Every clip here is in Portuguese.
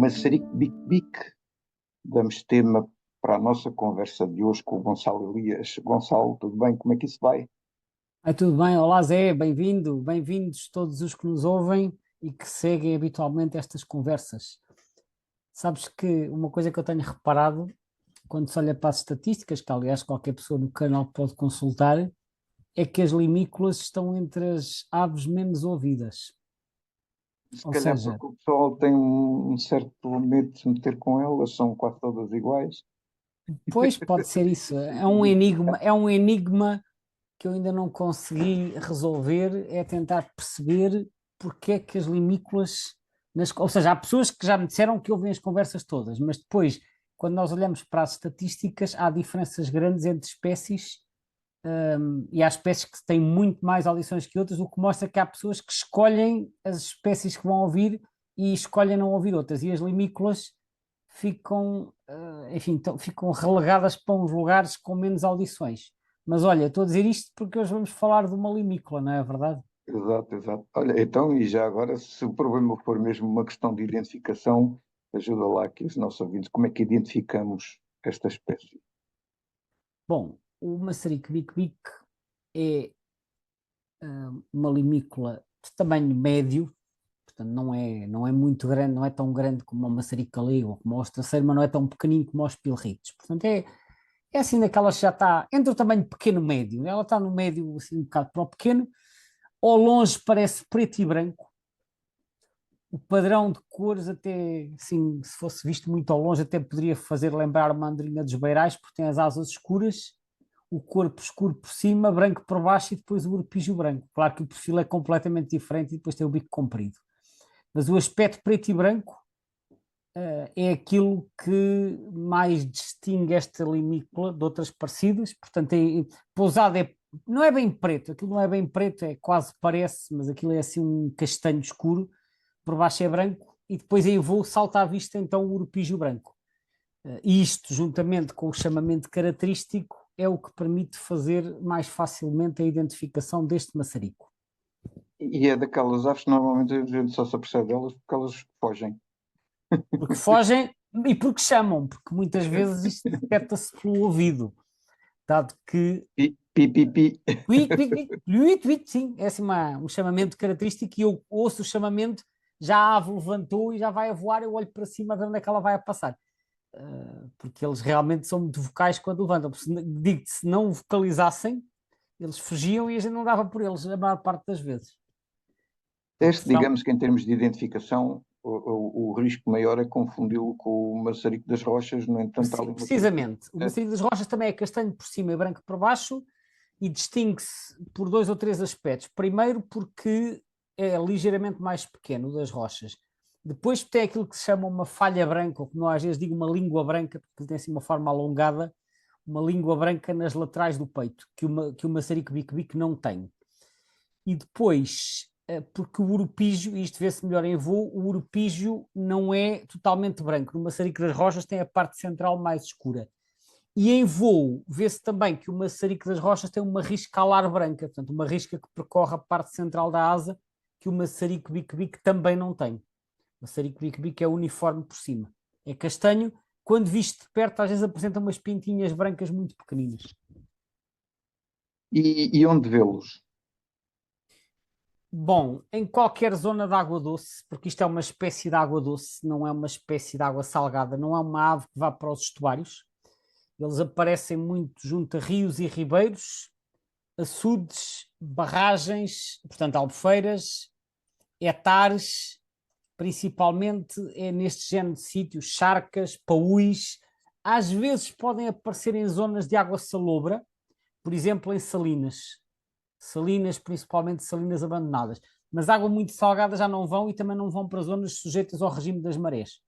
Maçarico Bic-Bic. Damos tema para a nossa conversa de hoje com o Gonçalo Elias. Gonçalo, tudo bem? Como é que isso vai? Tudo bem, olá Zé, bem-vindo, bem-vindos todos os que nos ouvem e que seguem habitualmente estas conversas. Sabes que uma coisa que eu tenho reparado quando se olha para as estatísticas, que aliás qualquer pessoa no canal pode consultar, é que as limícolas estão entre as aves menos ouvidas. Se Ou calhar seja, porque o pessoal tem um certo medo de se meter com elas, são quase todas iguais. pois pode ser isso, é um enigma que eu ainda não consegui resolver, é tentar perceber porque é que as limícolas, ou seja, há pessoas que já me disseram que ouvem as conversas todas, mas depois, quando nós olhamos para as estatísticas, há diferenças grandes entre espécies, e há espécies que têm muito mais audições que outras, o que mostra que há pessoas que escolhem as espécies que vão ouvir e escolhem não ouvir outras, e as limícolas ficam, enfim, ficam relegadas para uns lugares com menos audições. Mas olha, estou a dizer isto porque hoje vamos falar de uma limícola, não é verdade? Exato, exato. Olha, então, e já agora, se o problema for mesmo uma questão de identificação, ajuda lá aqui os nossos ouvintes, como é que identificamos esta espécie? Bom, o maçarico bico-bico é uma limícola de tamanho médio, portanto não é muito grande, não é tão grande como o maçarico galego ou como o ostraceiro, mas não é tão pequenino como os pilritos. Portanto, é assim daquelas que já está entre o tamanho pequeno e médio, ela está no médio, assim, um bocado para o pequeno, ao longe parece preto e branco. O padrão de cores até, assim, se fosse visto muito ao longe, até poderia fazer lembrar uma andorinha dos beirais, porque tem as asas escuras, o corpo escuro por cima, branco por baixo e depois o urupígio branco. Claro que o perfil é completamente diferente e depois tem o bico comprido. Mas o aspecto preto e branco é aquilo que mais distingue esta limícola de outras parecidas. Portanto, pousada não é bem preto, aquilo não é bem preto, é quase parece, mas aquilo é assim um castanho escuro, por baixo é branco, e depois aí vou salta à vista então o urupígio branco. E isto, juntamente com o chamamento característico, é o que permite fazer mais facilmente a identificação deste maçarico. E é daquelas aves que normalmente a gente só se apercebe delas porque elas fogem. Porque fogem e porque chamam, porque muitas vezes isto detecta-se pelo ouvido, dado que Pi, pi, pi, pi. sim, é assim um chamamento característico e eu ouço o chamamento, já a ave levantou e já vai a voar, eu olho para cima a ver onde é que ela vai a passar. Porque eles realmente são muito vocais quando levantam. Digo-te, se não vocalizassem, eles fugiam e a gente não dava por eles a maior parte das vezes. Porque Este, são, digamos que em termos de identificação, o risco maior é confundi-lo com o maçarico das rochas, no entanto, há ali uma precisamente, o característica. maciço das rochas também é castanho por cima e branco por baixo e distingue-se por dois ou três aspectos. Primeiro, porque é ligeiramente mais pequeno das rochas. Depois tem aquilo que se chama uma falha branca, ou como eu às vezes digo uma língua branca, porque tem assim uma forma alongada, uma língua branca nas laterais do peito, que o maçarico bico-bico não tem. E depois, porque o urupígio, e isto vê-se melhor em voo, o urupígio não é totalmente branco. No maçarico das rochas tem a parte central mais escura. E em voo, vê-se também que o maçarico das rochas tem uma risca alar branca, portanto, uma risca que percorre a parte central da asa, que o maçarico bico-bico também não tem. O maçarico bico-bico é uniforme por cima. É castanho, quando visto de perto, às vezes apresenta umas pintinhas brancas muito pequeninas. E onde vê-los? Bom, em qualquer zona de água doce, porque isto é uma espécie de água doce, não é uma espécie de água salgada, não é uma ave que vá para os estuários. Eles aparecem muito junto a rios e ribeiros, açudes, barragens, portanto, albufeiras, etares, principalmente é neste género de sítios, charcas, paúis. Às vezes podem aparecer em zonas de água salobra, por exemplo, em salinas. Salinas, principalmente salinas abandonadas. Mas água muito salgada já não vão e também não vão para zonas sujeitas ao regime das marés.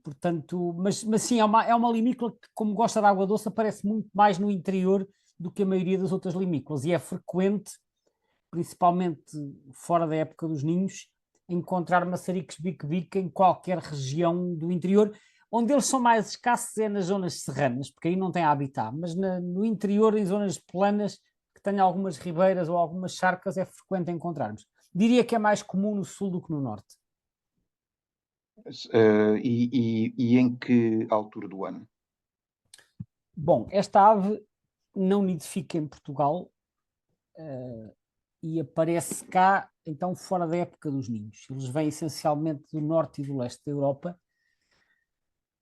Portanto, mas sim, é uma limícola que, como gosta de água doce, aparece muito mais no interior do que a maioria das outras limícolas e é frequente, principalmente fora da época dos ninhos, encontrar maçaricos bico-bico em qualquer região do interior. Onde eles são mais escassos é nas zonas serranas, porque aí não tem habitat, mas no interior, em zonas planas, que tenham algumas ribeiras ou algumas charcas, é frequente encontrarmos. Diria que é mais comum no sul do que no norte. E em que altura do ano? Bom, esta ave não nidifica em Portugal, e aparece cá, então, fora da época dos ninhos. Eles vêm essencialmente do norte e do leste da Europa,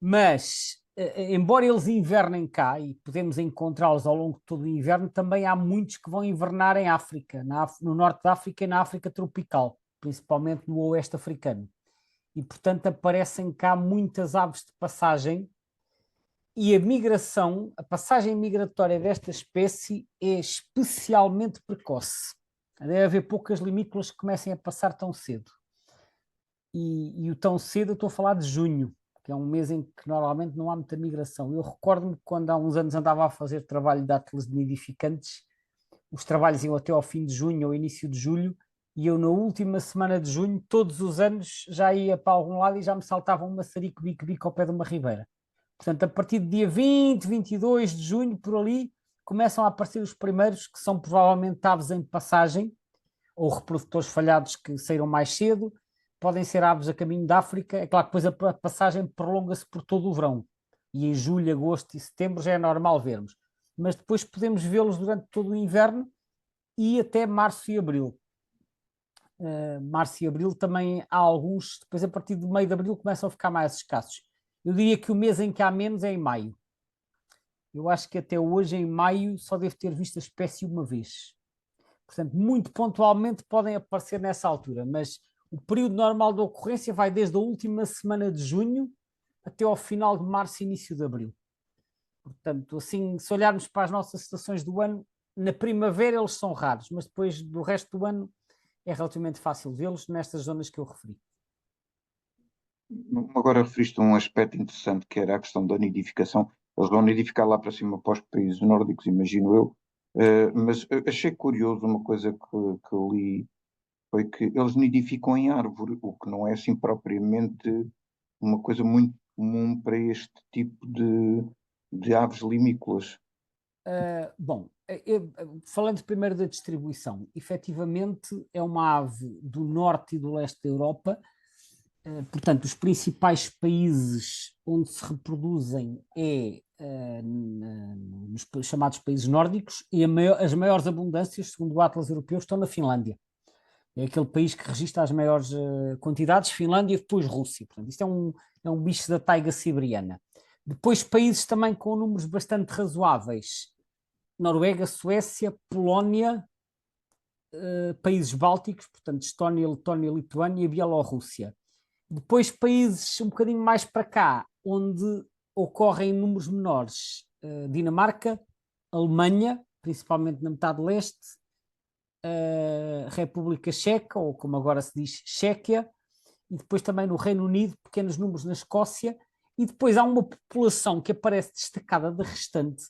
mas, embora eles invernem cá e podemos encontrá-los ao longo de todo o inverno, também há muitos que vão invernar em África, no norte da África e na África tropical, principalmente no oeste africano. E, portanto, aparecem cá muitas aves de passagem e a passagem migratória desta espécie é especialmente precoce. Deve haver poucas limícolas que comecem a passar tão cedo. E o tão cedo eu estou a falar de junho, que é um mês em que normalmente não há muita migração. Eu recordo-me que quando há uns anos andava a fazer trabalho de atlas de nidificantes, os trabalhos iam até ao fim de junho ou início de julho, e eu na última semana de junho, todos os anos, já ia para algum lado e já me saltava um maçarico bico-bico ao pé de uma ribeira. Portanto, a partir do dia 20, 22 de junho, por ali, começam a aparecer os primeiros, que são provavelmente aves em passagem, ou reprodutores falhados que saíram mais cedo, podem ser aves a caminho da África. É claro que depois a passagem prolonga-se por todo o verão, e em julho, agosto e setembro já é normal vermos. Mas depois podemos vê-los durante todo o inverno e até março e abril. Março e abril também há alguns, depois a partir do meio de abril começam a ficar mais escassos. Eu diria que o mês em que há menos é em maio. Eu acho que até hoje, em maio, só devo ter visto a espécie uma vez. Portanto, muito pontualmente podem aparecer nessa altura, mas o período normal de ocorrência vai desde a última semana de junho até ao final de março e início de abril. Portanto, assim, se olharmos para as nossas estações do ano, na primavera eles são raros, mas depois do resto do ano é relativamente fácil vê-los nestas zonas que eu referi. Agora referiste a um aspecto interessante que era a questão da nidificação. Eles vão nidificar lá para cima para os países nórdicos, imagino eu. Mas achei curioso uma coisa que eu li, foi que eles nidificam em árvore, o que não é assim propriamente uma coisa muito comum para este tipo de aves limícolas. Bom, falando primeiro da distribuição, efetivamente é uma ave do norte e do leste da Europa. Portanto, os principais países onde se reproduzem nos chamados países nórdicos, e as maiores abundâncias, segundo o Atlas Europeu, estão na Finlândia. É aquele país que registra as maiores quantidades, Finlândia e depois Rússia. Portanto, isto é um bicho da taiga siberiana. Depois países também com números bastante razoáveis: Noruega, Suécia, Polónia, países bálticos, portanto, Estónia, Letónia, Lituânia e Bielorrússia. Depois países um bocadinho mais para cá, onde ocorrem números menores: Dinamarca, Alemanha, principalmente na metade leste, República Checa, ou como agora se diz, Chequia, e depois também no Reino Unido, pequenos números na Escócia, e depois há uma população que aparece destacada da restante,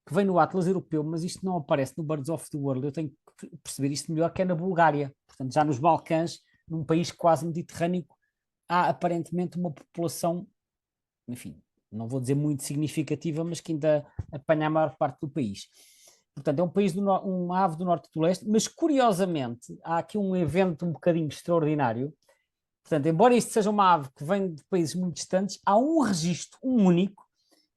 que vem no Atlas Europeu, mas isto não aparece no Birds of the World. Eu tenho que perceber isto melhor, que é na Bulgária. Portanto, já nos Balcãs, num país quase mediterrâneo, há aparentemente uma população, enfim, não vou dizer muito significativa, mas que ainda apanha a maior parte do país. Portanto, é um país, uma ave do norte e do leste, mas curiosamente há aqui um evento um bocadinho extraordinário. Portanto, embora isto seja uma ave que vem de países muito distantes, há um registro, um único,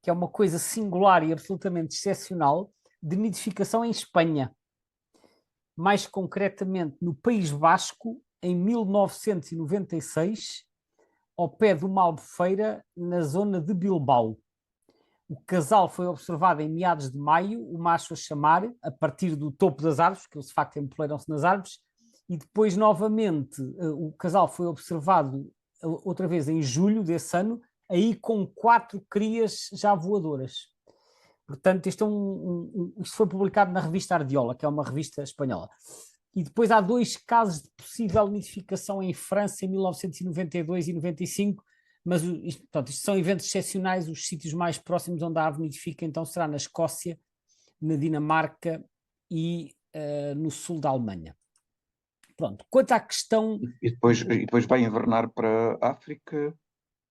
que é uma coisa singular e absolutamente excepcional, de nidificação em Espanha. Mais concretamente no País Basco, em 1996, ao pé de uma albufeira na zona de Bilbao. O casal foi observado em meados de maio, o macho a chamar, a partir do topo das árvores, que eles de facto empoleiram-se nas árvores, e depois novamente o casal foi observado outra vez em julho desse ano, aí com 4 crias já voadoras. Portanto, isto foi publicado na revista Ardiola, que é uma revista espanhola. E depois há 2 casos de possível nidificação em França em 1992 e 95, mas isto são eventos excepcionais. Os sítios mais próximos onde a ave nidifica então será na Escócia, na Dinamarca e no sul da Alemanha. Pronto, quanto à questão... E depois vai invernar para a África,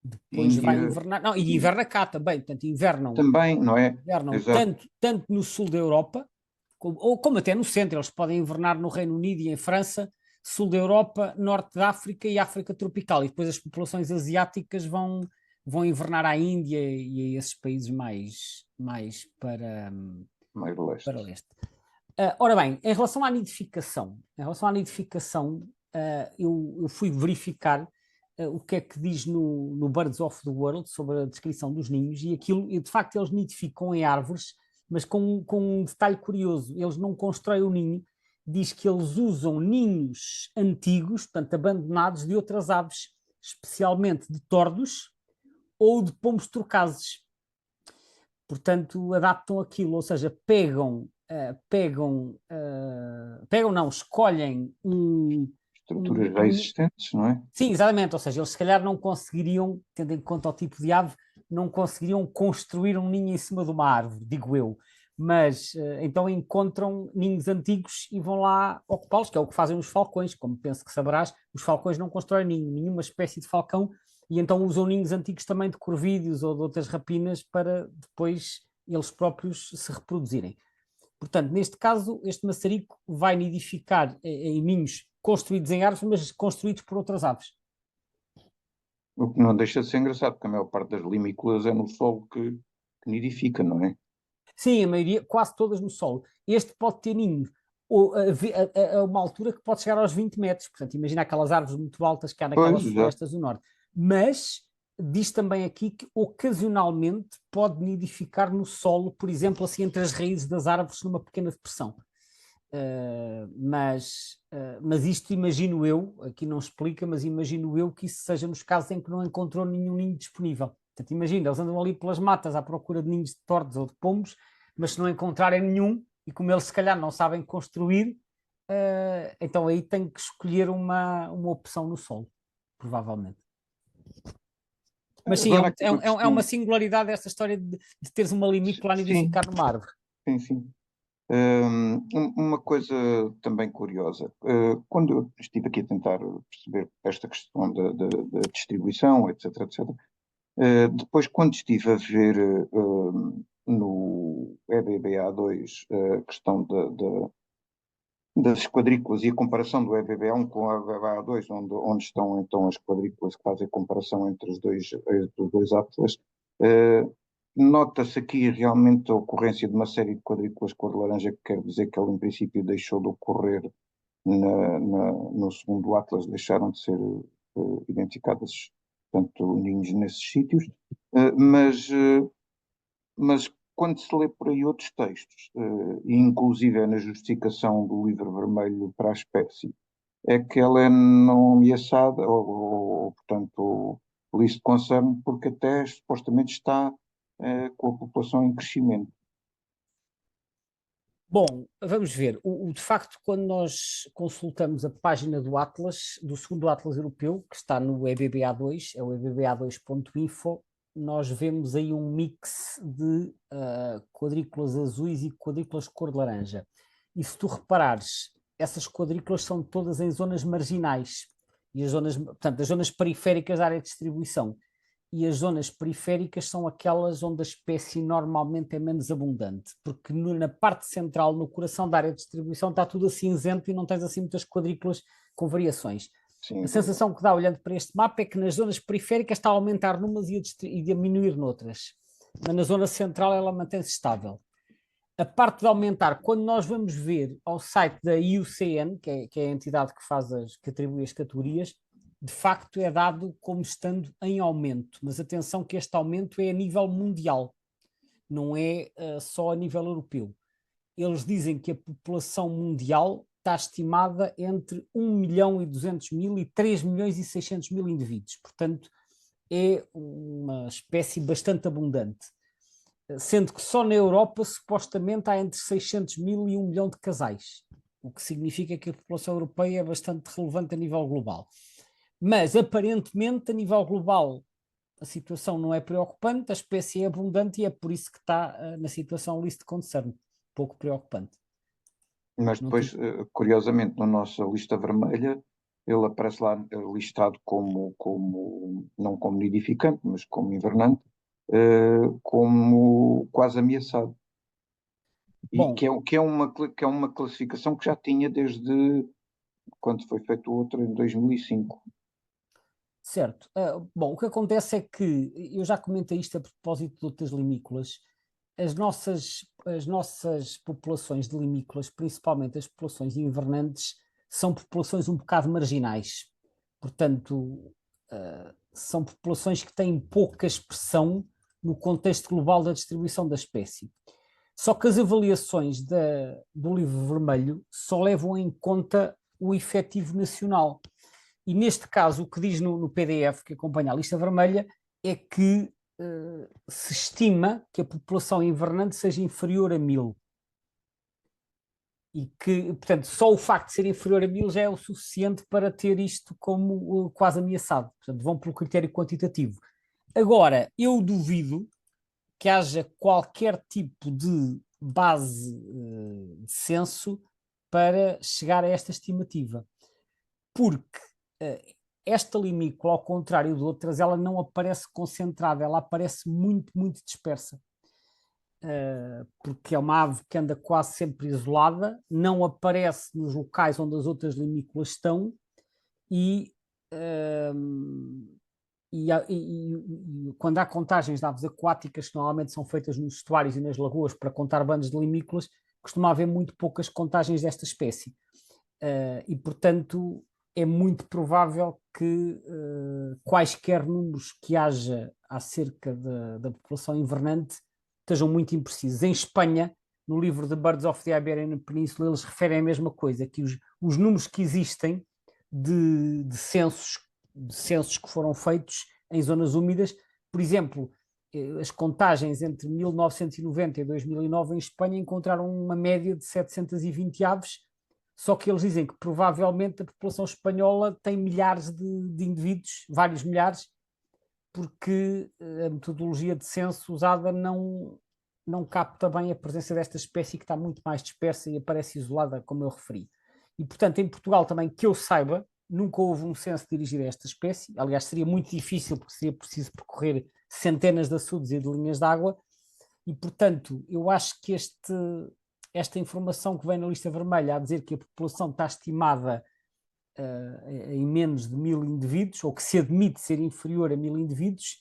Depois vai Índia, invernar... Não, e inverna cá também, portanto invernam também, não é? Exato. tanto no sul da Europa, como até no centro. Eles podem invernar no Reino Unido e em França, sul da Europa, norte da África e África tropical. E depois as populações asiáticas vão invernar à Índia e a esses países mais meio para leste. leste. Ora bem, em relação à nidificação, eu fui verificar o que é que diz no Birds of the World sobre a descrição dos ninhos e de facto eles nidificam em árvores, mas com um detalhe curioso, eles não constroem o ninho, diz que eles usam ninhos antigos, portanto abandonados, de outras aves, especialmente de tordos ou de pombos turcases. Portanto, adaptam aquilo, ou seja, não, escolhem Estruturas já um. existentes, não é? Sim, exatamente, ou seja, eles se calhar não conseguiriam, tendo em conta o tipo de ave, não conseguiriam construir um ninho em cima de uma árvore, digo eu. Mas então encontram ninhos antigos e vão lá ocupá-los, que é o que fazem os falcões. Como penso que saberás, os falcões não constroem ninho, nenhuma espécie de falcão, e então usam ninhos antigos também de corvídeos ou de outras rapinas para depois eles próprios se reproduzirem. Portanto, neste caso, este maçarico vai nidificar em ninhos construídos em árvores, mas construídos por outras aves. O que não deixa de ser engraçado, porque a maior parte das limícolas é no solo que nidifica, não é? Sim, a maioria, quase todas no solo. Este pode ter ninho ou, a uma altura que pode chegar aos 20 metros. Portanto, imagina aquelas árvores muito altas que há Pois, naquelas exato. florestas do norte. Mas diz também aqui que ocasionalmente pode nidificar no solo, por exemplo, assim entre as raízes das árvores, numa pequena depressão. Mas isto imagino eu, aqui não explica, mas imagino eu que isso seja nos casos em que não encontrou nenhum ninho disponível. Portanto, imagina, eles andam ali pelas matas à procura de ninhos de tordos ou de pombos, mas se não encontrarem nenhum, e como eles se calhar não sabem construir, então aí tem que escolher uma opção no solo, provavelmente. Mas sim, Agora aqui uma é uma questão. singularidade esta história de teres uma limícola a Sim, nidificar numa árvore. sim, sim. Uma coisa também curiosa, quando eu estive aqui a tentar perceber esta questão da distribuição, etc, etc, depois quando estive a ver no EBBA2 a questão das quadrículas e a comparação do EBBA1 com o EBBA2, onde estão então as quadrículas que fazem a comparação entre os dois atlas, eh, nota-se aqui realmente a ocorrência de uma série de quadrículas cor de laranja, que quer dizer que ele, em princípio, deixou de ocorrer no segundo Atlas, deixaram de ser identificadas, portanto, ninhos nesses sítios, mas quando se lê por aí outros textos, e inclusive é na justificação do livro vermelho para a espécie, é que ela é não ameaçada, portanto, list concern, porque até supostamente está com a população em crescimento. Bom, vamos ver. De facto, quando nós consultamos a página do Atlas, do segundo Atlas Europeu, que está no EBBA2, é o ebba2.info, nós vemos aí um mix de quadrículas azuis e quadrículas cor de laranja. E se tu reparares, essas quadrículas são todas em zonas marginais, e portanto, as zonas periféricas da área de distribuição. E as zonas periféricas são aquelas onde a espécie normalmente é menos abundante, porque na parte central, no coração da área de distribuição, está tudo cinzento e não tens assim muitas quadrículas com variações. Sim, A é verdade. sensação que dá olhando para este mapa é que nas zonas periféricas está a aumentar numas e a diminuir noutras, mas na zona central ela mantém-se estável. A parte de aumentar, quando nós vamos ver ao site da IUCN, que é a entidade que atribui as categorias, de facto é dado como estando em aumento, mas atenção que este aumento é a nível mundial, não é só a nível europeu. Eles dizem que a população mundial está estimada entre 1 milhão e 200 mil e 3 milhões e 600 mil indivíduos, portanto é uma espécie bastante abundante, sendo que só na Europa supostamente há entre 600 mil e 1 milhão de casais, o que significa que a população europeia é bastante relevante a nível global. Mas, aparentemente, a nível global, a situação não é preocupante, a espécie é abundante e é por isso que está na situação list concern, pouco preocupante. Mas Não depois, te... curiosamente, na nossa lista vermelha, ele aparece lá listado não como nidificante, mas como invernante, como quase ameaçado. E Bom, que é uma classificação que já tinha desde quando foi feito o outro em 2005. Certo. Bom, o que acontece é que, eu já comentei isto a propósito de outras limícolas, as nossas populações de limícolas, principalmente as populações invernantes, são populações um bocado marginais. Portanto, são populações que têm pouca expressão no contexto global da distribuição da espécie. Só que as avaliações do livro vermelho só levam em conta o efetivo nacional. E neste caso, o que diz no PDF que acompanha a lista vermelha é que se estima que a população invernante seja inferior a 1000. E que, portanto, só o facto de ser inferior a 1000 já é o suficiente para ter isto como quase ameaçado. Portanto, vão pelo critério quantitativo. Agora, eu duvido que haja qualquer tipo de base de censo para chegar a esta estimativa. Porque esta limícola, ao contrário de outras, ela não aparece concentrada, ela aparece muito, muito dispersa. Porque é uma ave que anda quase sempre isolada, não aparece nos locais onde as outras limícolas estão e, e quando há contagens de aves aquáticas, que normalmente são feitas nos estuários e nas lagoas para contar bandos de limícolas, costuma haver muito poucas contagens desta espécie. E, portanto, é muito provável que quaisquer números que haja acerca da população invernante estejam muito imprecisos. Em Espanha, no livro de Birds of the Iberian Peninsula, eles referem a mesma coisa, que os números que existem de censos que foram feitos em zonas úmidas, por exemplo, as contagens entre 1990 e 2009 em Espanha encontraram uma média de 720 aves, só que eles dizem que provavelmente a população espanhola tem milhares de indivíduos, vários milhares, porque a metodologia de censo usada não capta bem a presença desta espécie que está muito mais dispersa e aparece isolada, como eu referi. E, portanto, em Portugal também, que eu saiba, nunca houve um censo dirigido a esta espécie. Aliás, seria muito difícil, porque seria preciso percorrer centenas de açudes e de linhas de água. E, portanto, eu acho que esta informação que vem na lista vermelha a dizer que a população está estimada em menos de 1000 indivíduos, ou que se admite ser inferior a 1000 indivíduos,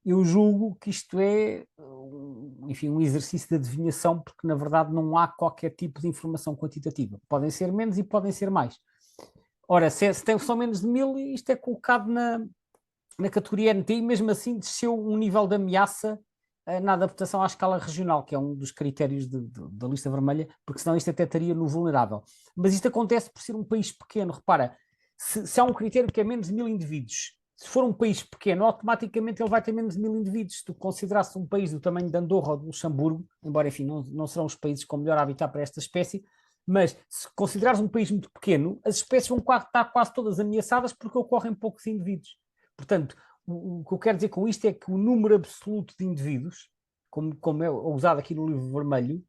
eu julgo que isto é, enfim, um exercício de adivinhação, porque na verdade não há qualquer tipo de informação quantitativa. Podem ser menos e podem ser mais. Ora, se tem só menos de 1000, isto é colocado na categoria NT e mesmo assim desceu um nível de ameaça na adaptação à escala regional, que é um dos critérios da lista vermelha, porque senão isto até estaria no vulnerável. Mas isto acontece por ser um país pequeno. Repara, se há um critério que é menos de 1000 indivíduos, se for um país pequeno, automaticamente ele vai ter menos de 1000 indivíduos. Se tu considerasse um país do tamanho de Andorra ou de Luxemburgo, embora, enfim, não serão os países com melhor habitat para esta espécie, mas se considerares um país muito pequeno, as espécies vão estar quase todas ameaçadas porque ocorrem poucos indivíduos. Portanto, o que eu quero dizer com isto é que o número absoluto de indivíduos, como é usado aqui no livro vermelho,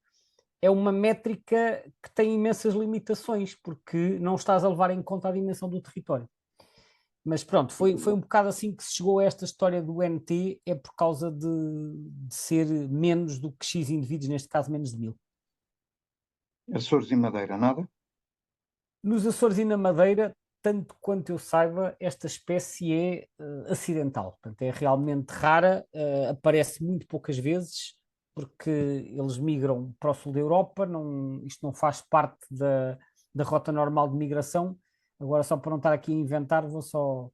é uma métrica que tem imensas limitações, porque não estás a levar em conta a dimensão do território. Mas pronto, foi um bocado assim que se chegou a esta história do NT, é por causa de ser menos do que X indivíduos, neste caso menos de 1000. Açores e Madeira, nada? Nos Açores e na Madeira, tanto quanto eu saiba, esta espécie é acidental, portanto é realmente rara, aparece muito poucas vezes, porque eles migram para o sul da Europa, isto não faz parte da rota normal de migração. Agora, só para não estar aqui a inventar, vou só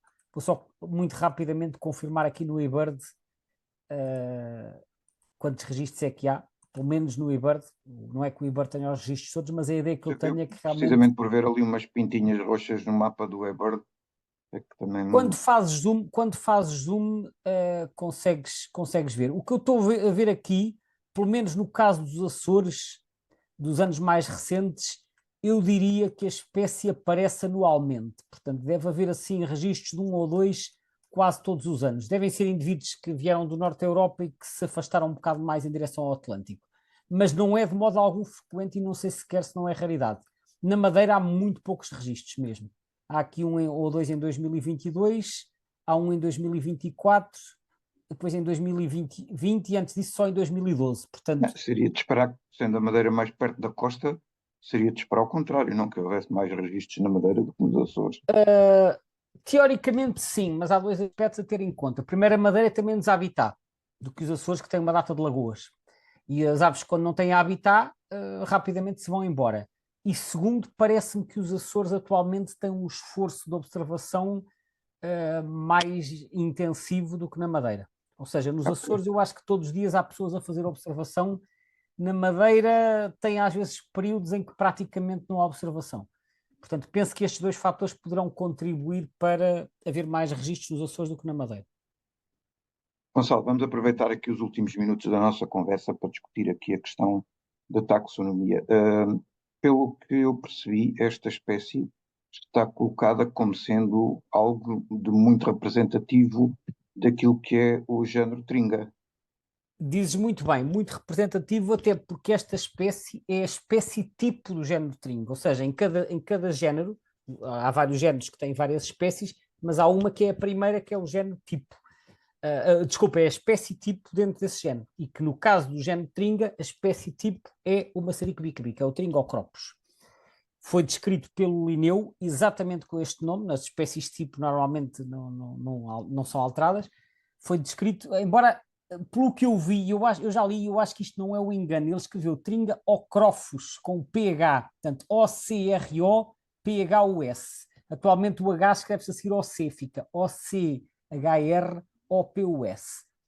muito rapidamente confirmar aqui no eBird quantos registros é que há, pelo menos no eBird. Não é que o eBird tenha os registros todos, mas a ideia que eu tenho é que realmente, precisamente por ver ali umas pintinhas roxas no mapa do eBird, é que também quando fazes zoom, consegues ver. O que eu estou a ver aqui, pelo menos no caso dos Açores, dos anos mais recentes, eu diria que a espécie aparece anualmente. Portanto, deve haver assim registros de um ou dois quase todos os anos. Devem ser indivíduos que vieram do norte da Europa e que se afastaram um bocado mais em direção ao Atlântico. Mas não é de modo algum frequente e não sei sequer se não é raridade. Na Madeira há muito poucos registros mesmo. Há aqui um ou dois em 2022, há um em 2024, depois em 2020 e antes disso só em 2012. Portanto, seria de esperar que, sendo a Madeira mais perto da costa, seria de esperar ao contrário, não que houvesse mais registros na Madeira do que nos Açores. Teoricamente sim, mas há dois aspectos a ter em conta. Primeiro, a Madeira tem menos habitat do que os Açores, que têm uma data de lagoas. E as aves, quando não têm habitat, rapidamente se vão embora. E segundo, parece-me que os Açores atualmente têm um esforço de observação mais intensivo do que na Madeira. Ou seja, nos Açores eu acho que todos os dias há pessoas a fazer observação. Na Madeira tem às vezes períodos em que praticamente não há observação. Portanto, penso que estes dois fatores poderão contribuir para haver mais registros nos Açores do que na Madeira. Gonçalo, vamos aproveitar aqui os últimos minutos da nossa conversa para discutir aqui a questão da taxonomia. Pelo que eu percebi, esta espécie está colocada como sendo algo de muito representativo daquilo que é o género Tringa. Dizes muito bem, muito representativo, até porque esta espécie é a espécie tipo do género Tringa, ou seja, em cada género, há vários géneros que têm várias espécies, mas há uma que é a primeira, que é o género tipo. Desculpa, é a espécie tipo dentro desse género, e que no caso do género Tringa, a espécie tipo é o maçarico bicabica, é o Tringocropos. Foi descrito pelo Linneu exatamente com este nome, as espécies tipo normalmente não são alteradas, foi descrito, embora pelo que eu vi, eu já li, eu acho que isto não é um engano, ele escreveu Tringa ocrophus com PH, portanto OCRO-PHUS. Atualmente o H escreve-se a seguir ao C, fica OCHROPUS.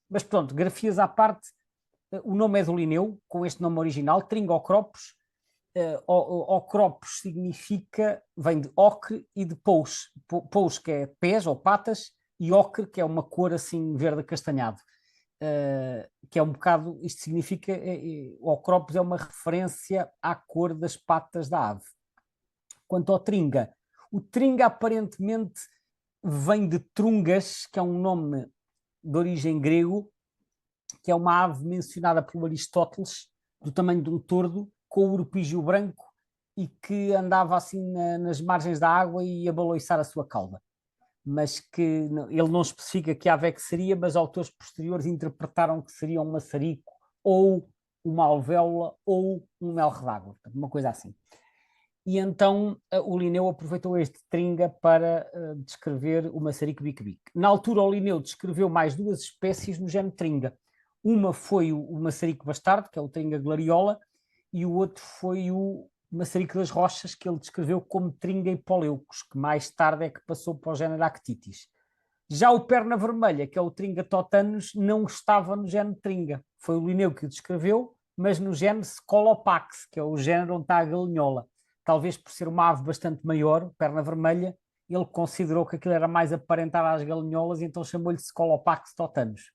Mas pronto, grafias à parte, o nome é do Linneu, com este nome original, Tringocropos. Ocropos significa, vem de ocre e de pous. Pous, que é pés ou patas, e ocre, que é uma cor assim verde acastanhado. Que é um bocado, isto significa, ocropos é uma referência à cor das patas da ave. Quanto ao tringa, o tringa aparentemente vem de trungas, que é um nome de origem grego, que é uma ave mencionada por Aristóteles, do tamanho de um tordo, com o urupígio branco e que andava assim nas margens da água e a baloiçar a sua cauda. Mas que ele não especifica que ave é que seria, mas autores posteriores interpretaram que seria um maçarico ou uma alvéola ou um melro d'água, uma coisa assim. E então o Linneu aproveitou este tringa para descrever o maçarico bique-bique. Na altura o Linneu descreveu mais duas espécies no género tringa. Uma foi o maçarico bastardo, que é o tringa glariola, e o outro foi o maçarico das rochas, que ele descreveu como tringa hipoleucos, que mais tarde é que passou para o género Actitis. Já o perna vermelha, que é o tringa totanus, não estava no género tringa. Foi o Linneu que o descreveu, mas no género Scolopax, que é o género onde está a galinhola. Talvez por ser uma ave bastante maior, perna vermelha, ele considerou que aquilo era mais aparentar às galinholas e então chamou-lhe Scolopax totanus.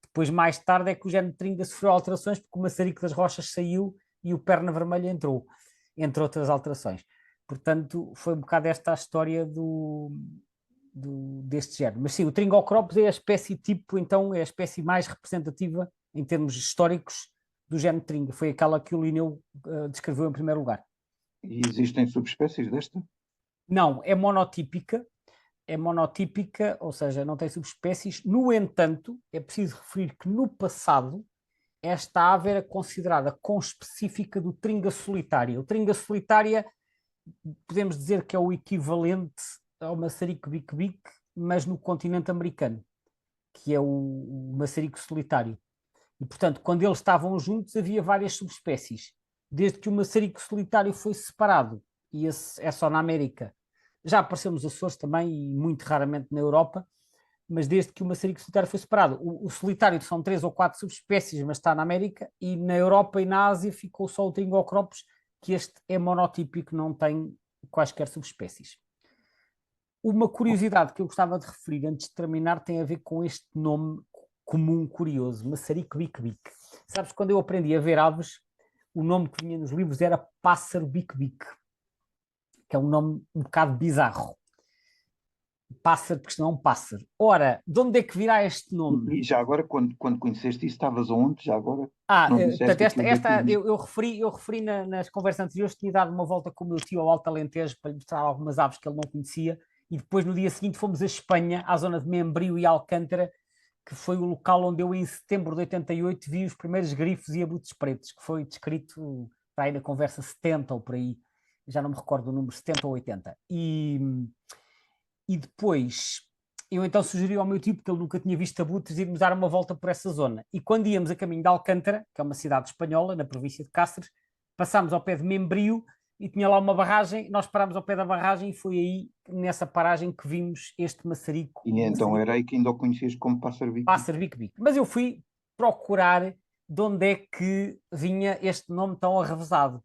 Depois, mais tarde, é que o género tringa sofreu alterações porque o maçarico das rochas saiu e o perna vermelha entrou, entre outras alterações. Portanto, foi um bocado esta a história deste género. Mas sim, o Tringocropos é a espécie tipo, então, é a espécie mais representativa em termos históricos do género tringa. Foi aquela que o Linneu descreveu em primeiro lugar. E existem subespécies desta? Não, é monotípica, ou seja, não tem subespécies. No entanto, é preciso referir que no passado esta ave era considerada conspecífica do tringa solitária. O tringa solitária podemos dizer que é o equivalente ao maçarico bique-bique, mas no continente americano, que é o maçarico solitário. E, portanto, quando eles estavam juntos, havia várias subespécies. Desde que o maçarico solitário foi separado, e esse é só na América, já apareceu nos Açores também, e muito raramente na Europa, mas desde que o maçarico solitário foi separado. O solitário são 3 ou 4 subespécies, mas está na América, e na Europa e na Ásia ficou só o Tringocropos, que este é monotípico, não tem quaisquer subespécies. Uma curiosidade que eu gostava de referir antes de terminar tem a ver com este nome comum curioso, maçarico bique-bique. Sabes, quando eu aprendi a ver aves, o nome que vinha nos livros era pássaro bique-bique, que é um nome um bocado bizarro. Pássaro, porque senão é um pássaro. Ora, de onde é que virá este nome? E já agora, quando conheceste isso, estavas onde? Já agora? Não Portanto, disseste aquilo eu referi nas conversas anteriores, tinha dado uma volta com o meu tio ao Alto Alentejo para lhe mostrar algumas aves que ele não conhecia, e depois no dia seguinte fomos a Espanha, à zona de Membrio e Alcântara, que foi o local onde eu, em setembro de 88, vi os primeiros grifos e abutres pretos, que foi descrito está aí na conversa 70 ou por aí, já não me recordo o número, 70 ou 80. E depois eu então sugeri ao meu tio, porque ele nunca tinha visto abutres, irmos dar uma volta por essa zona. E quando íamos a caminho de Alcântara, que é uma cidade espanhola, na província de Cáceres, passámos ao pé de Membrio e tinha lá uma barragem, nós parámos ao pé da barragem e foi aí, nessa paragem, que vimos este maçarico. E então era aí que ainda o conhecias como Pássaro Bico. Pássaro Bico-Bico. Mas eu fui procurar de onde é que vinha este nome tão arrevesado.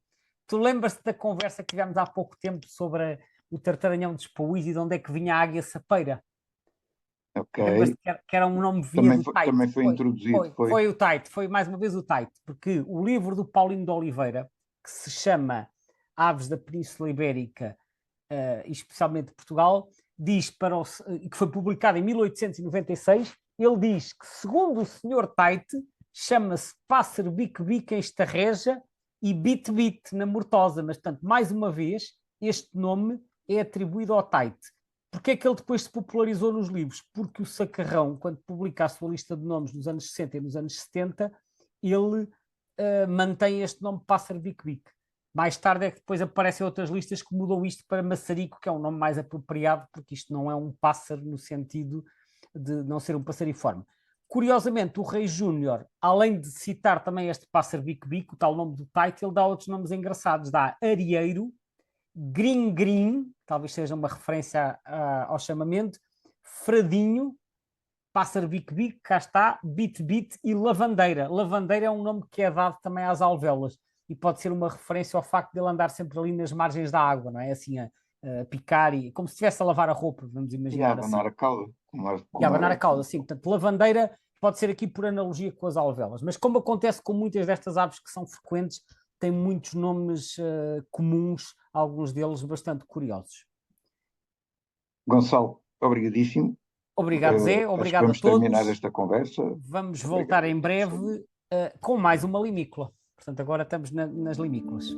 Tu lembras-te da conversa que tivemos há pouco tempo sobre o tartaranhão de Espouís e de onde é que vinha a águia sapeira? Ok. Lembras-te que era um nome que vinha do Taite? Também foi introduzido. Foi o Taite, foi mais uma vez o Taite, porque o livro do Paulino de Oliveira, que se chama Aves da Península Ibérica, e especialmente de Portugal, diz que foi publicado em 1896, ele diz que, segundo o senhor Taite, chama-se Pássaro Bico-Bico em Estarreja e Bit-Bit na Mortosa, mas, portanto, mais uma vez, este nome é atribuído ao Taite. Porquê é que ele depois se popularizou nos livros? Porque o Sacarrão, quando publica a sua lista de nomes nos anos 60 e nos anos 70, ele mantém este nome Pássaro Bico-Bico. Mais tarde é que depois aparecem outras listas que mudam isto para maçarico, que é um nome mais apropriado, porque isto não é um pássaro no sentido de não ser um passariforme. Curiosamente, o Rei Júnior, além de citar também este pássaro bico-bico, o tal nome do Taite, ele dá outros nomes engraçados. Dá arieiro, grim-grim, talvez seja uma referência ao chamamento, fradinho, pássaro bico-bico, cá está, bit-bit e lavandeira. Lavandeira é um nome que é dado também às alvéolas e pode ser uma referência ao facto de ele andar sempre ali nas margens da água, não é? Assim, a picar, e como se estivesse a lavar a roupa, vamos imaginar. E a abanar assim. a cauda. E a abanar a cauda, sim. Portanto, lavandeira pode ser aqui por analogia com as alvéolas. Mas como acontece com muitas destas aves que são frequentes, tem muitos nomes comuns, alguns deles bastante curiosos. Gonçalo, obrigadíssimo. Obrigado, Zé. Acho que Obrigado a vamos todos. terminar esta conversa. Vamos Obrigado. voltar em breve com mais uma limícola. Portanto, agora estamos nas limícolas.